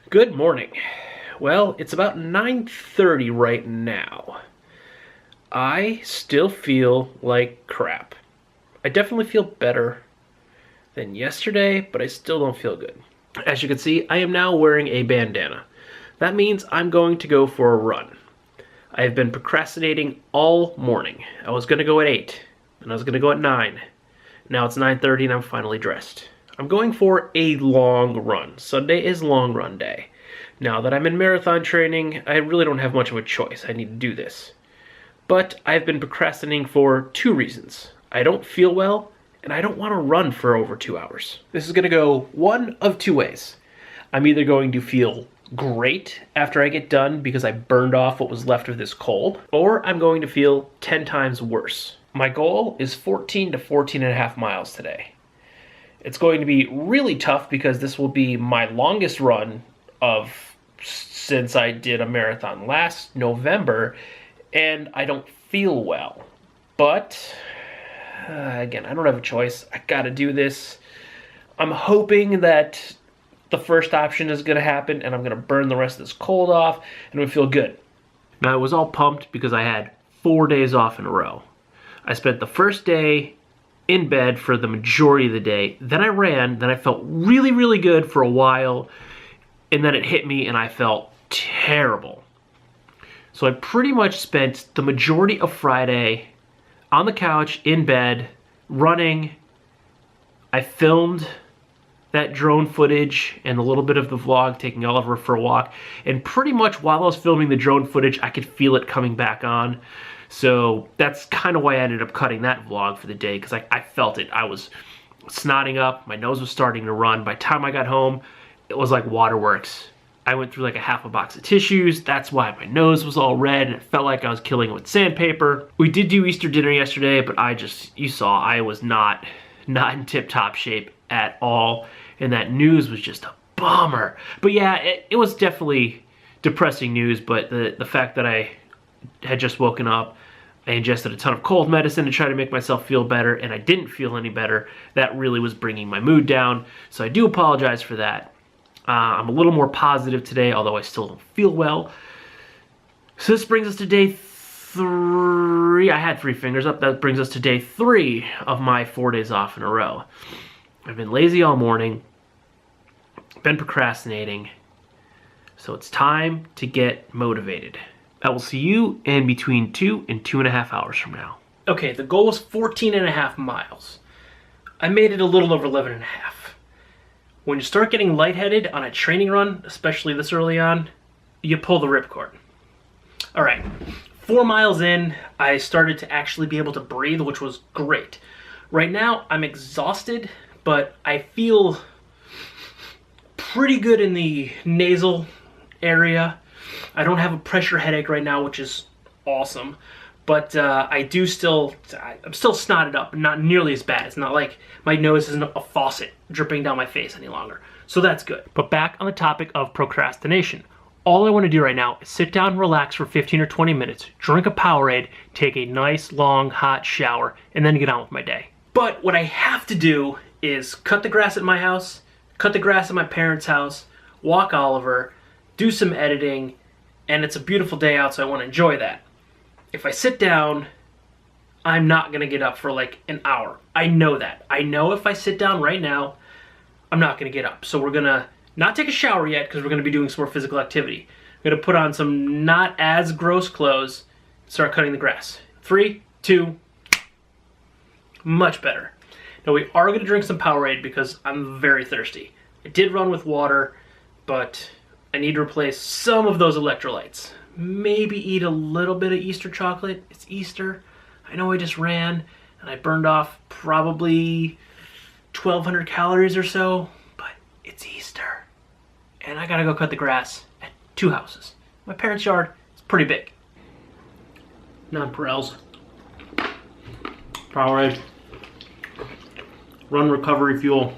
Good morning. Well, it's about 9:30 right now. I still feel like crap. I definitely feel better than yesterday, but I still don't feel good. As you can see, I am now wearing a bandana. That means I'm going to go for a run. I have been procrastinating all morning. I was going to go at 8, and I was going to go at 9. Now it's 9:30 and I'm finally dressed. I'm going for a long run. Sunday is long run day. Now that I'm in marathon training, I really don't have much of a choice. I need to do this. But I've been procrastinating for 2 reasons. I don't feel well, and I don't want to run for over 2 hours. This is going to go one of 2 ways. I'm either going to feel great after I get done because I burned off what was left of this cold, or I'm going to feel 10 times worse. My goal is 14 to 14 and a half miles today. It's going to be really tough because this will be my longest run since I did a marathon last November, and I don't feel well. But again, I don't have a choice. I gotta do this. I'm hoping that the first option is gonna happen and I'm gonna burn the rest of this cold off and it'll feel good. Now, I was all pumped because I had 4 days off in a row. I spent the first day in bed for the majority of the day. Then I ran, then I felt really, really good for a while, and then it hit me and I felt terrible. So I pretty much spent the majority of Friday on the couch, in bed, running. I filmed that drone footage and a little bit of the vlog, taking Oliver for a walk. And pretty much while I was filming the drone footage, I could feel it coming back on. So that's kind of why I ended up cutting that vlog for the day, because I felt it. I was snotting up, my nose was starting to run. By the time I got home, it was like waterworks. I went through like a half a box of tissues. That's why my nose was all red and it felt like I was killing it with sandpaper. We did do Easter dinner yesterday, but you saw I was not in tip-top shape at all. And that news was just a bummer. But yeah, it was definitely depressing news, but the fact that I had just woken up, I ingested a ton of cold medicine to try to make myself feel better, and I didn't feel any better. That really was bringing my mood down, so I do apologize for that. I'm a little more positive today, although I still don't feel well. So this brings us to day 3. I had 3 fingers up. That brings us to day 3 of my 4 days off in a row. I've been lazy all morning, been procrastinating, so it's time to get motivated. I will see you in between 2 and 2.5 hours from now. Okay, the goal was 14 and a half miles. I made it a little over 11 and a half. When you start getting lightheaded on a training run, especially this early on, you pull the ripcord. All right, 4 miles in, I started to actually be able to breathe, which was great. Right now, I'm exhausted, but I feel pretty good in the nasal area. I don't have a pressure headache right now, which is awesome. But I'm still snotted up, not nearly as bad. It's not like my nose isn't a faucet dripping down my face any longer. So that's good. But back on the topic of procrastination. All I want to do right now is sit down, relax for 15 or 20 minutes, drink a Powerade, take a nice, long, hot shower, and then get on with my day. But what I have to do is cut the grass at my house, cut the grass at my parents' house, walk Oliver, do some editing, and it's a beautiful day out, so I want to enjoy that. If I sit down, I'm not going to get up for like an hour. I know that. I know if I sit down right now, I'm not going to get up. So we're going to not take a shower yet because we're going to be doing some more physical activity. I'm going to put on some not as gross clothes, start cutting the grass. 3, 2, much better. Now we are going to drink some Powerade because I'm very thirsty. I did run with water, but I need to replace some of those electrolytes. Maybe eat a little bit of Easter chocolate. It's Easter. I know I just ran and I burned off probably 1,200 calories or so, but it's Easter. And I gotta go cut the grass at 2 houses. My parents' yard is pretty big. Nonpareils. Powerade. Run recovery fuel.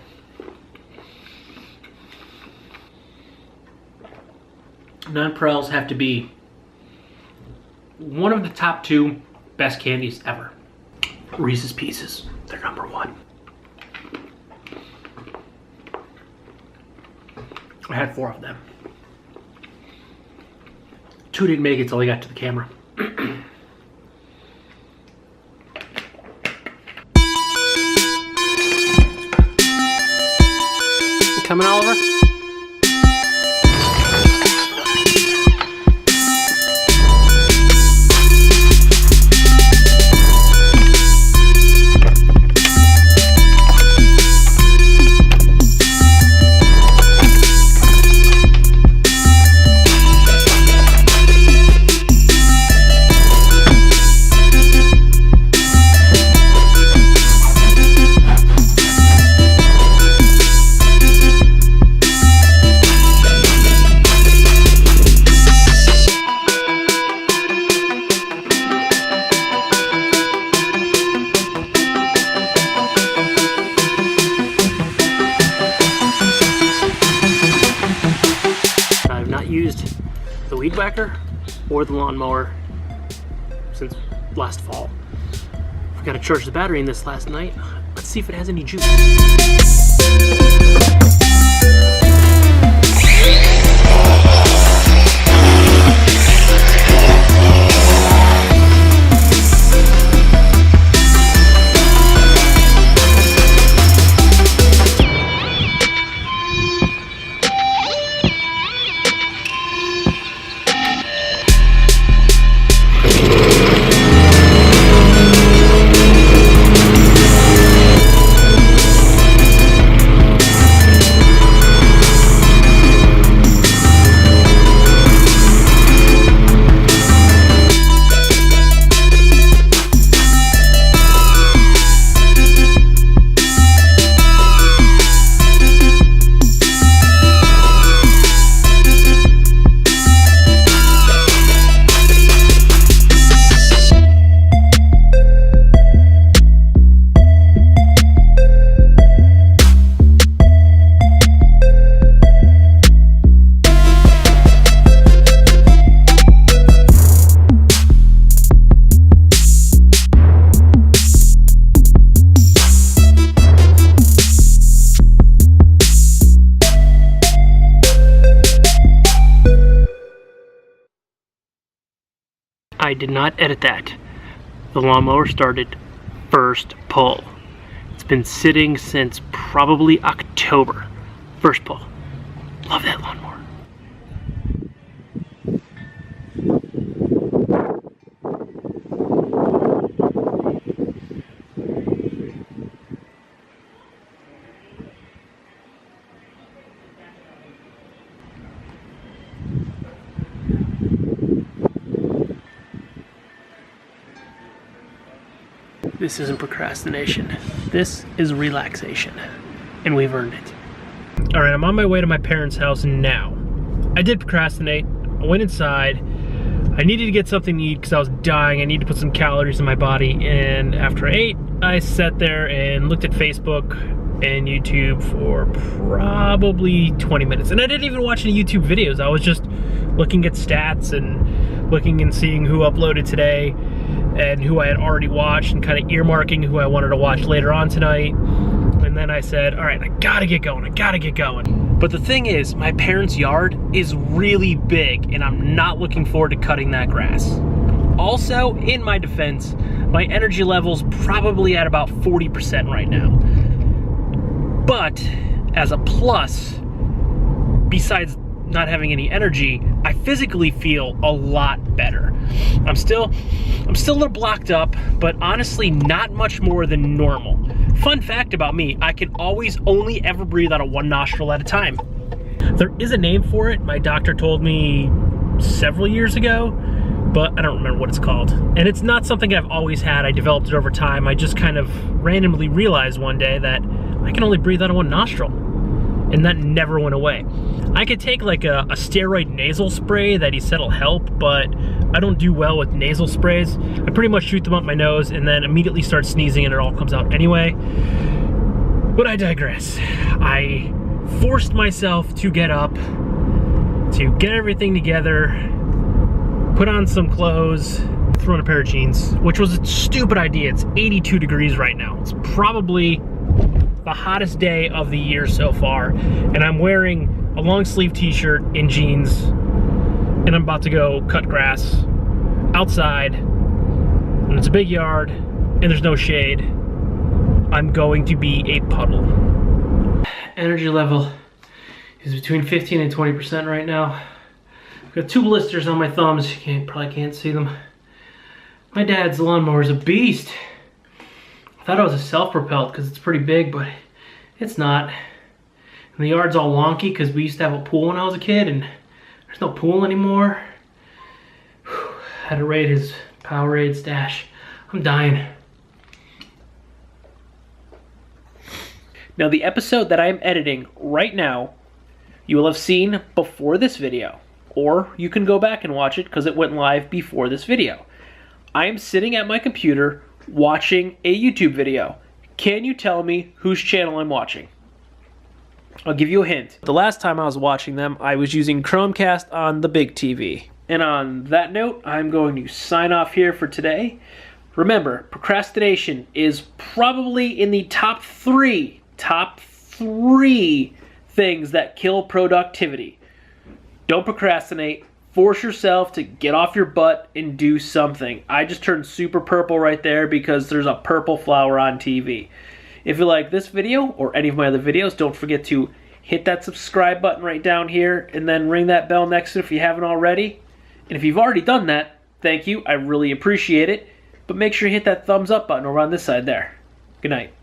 Nonpareils have to be one of the top 2 best candies ever. Reese's Pieces, they're number 1. I had 4 of them. Two didn't make it till I got to the camera. Coming, Oliver? Used the weed whacker or the lawnmower since last fall. Forgot to charge the battery in this last night. Let's see if it has any juice. I did not edit that. The lawnmower started first pull. It's been sitting since probably October. First pull. Love that lawnmower. This isn't procrastination. This is relaxation. And we've earned it. Alright, I'm on my way to my parents' house now. I did procrastinate. I went inside. I needed to get something to eat because I was dying. I needed to put some calories in my body. And after I ate, I sat there and looked at Facebook and YouTube for probably 20 minutes. And I didn't even watch any YouTube videos. I was just looking at stats and looking and seeing who uploaded today and who I had already watched and kind of earmarking who I wanted to watch later on tonight. And then I said, all right, I gotta get going, I gotta get going. But the thing is, my parents' yard is really big and I'm not looking forward to cutting that grass. Also, in my defense, my energy level's probably at about 40% right now. But as a plus, besides not having any energy, I physically feel a lot better. I'm still a little blocked up, but honestly not much more than normal. Fun fact about me, I can always only ever breathe out of one nostril at a time. There is a name for it. My doctor told me several years ago, but I don't remember what it's called. And it's not something I've always had. I developed it over time. I just kind of randomly realized one day that I can only breathe out of one nostril. And that never went away. I could take like a steroid nasal spray that he said will help, but I don't do well with nasal sprays. I pretty much shoot them up my nose and then immediately start sneezing and it all comes out anyway. But I digress. I forced myself to get up, to get everything together, put on some clothes, throw on a pair of jeans, which was a stupid idea. It's 82 degrees right now. It's probably the hottest day of the year so far, and I'm wearing a long sleeve t-shirt and jeans and I'm about to go cut grass outside, and it's a big yard, and there's no shade. I'm going to be a puddle. Energy level is between 15 and 20% right now. I've got 2 blisters on my thumbs. You probably can't see them. My dad's lawnmower is a beast. I thought it was a self-propelled because it's pretty big, but it's not. And the yard's all wonky because we used to have a pool when I was a kid, and there's no pool anymore. Had to raid his Powerade stash. I'm dying. Now, the episode that I'm editing right now, you will have seen before this video, or you can go back and watch it because it went live before this video. I am sitting at my computer watching a YouTube video. Can you tell me whose channel I'm watching? I'll give you a hint. The last time I was watching them, I was using Chromecast on the big TV. And on that note, I'm going to sign off here for today. Remember, procrastination is probably in the top three things that kill productivity. Don't procrastinate. Force yourself to get off your butt and do something. I just turned super purple right there because there's a purple flower on TV. If you like this video or any of my other videos, don't forget to hit that subscribe button right down here and then ring that bell next to it if you haven't already. And if you've already done that, thank you. I really appreciate it. But make sure you hit that thumbs up button over on this side there. Good night.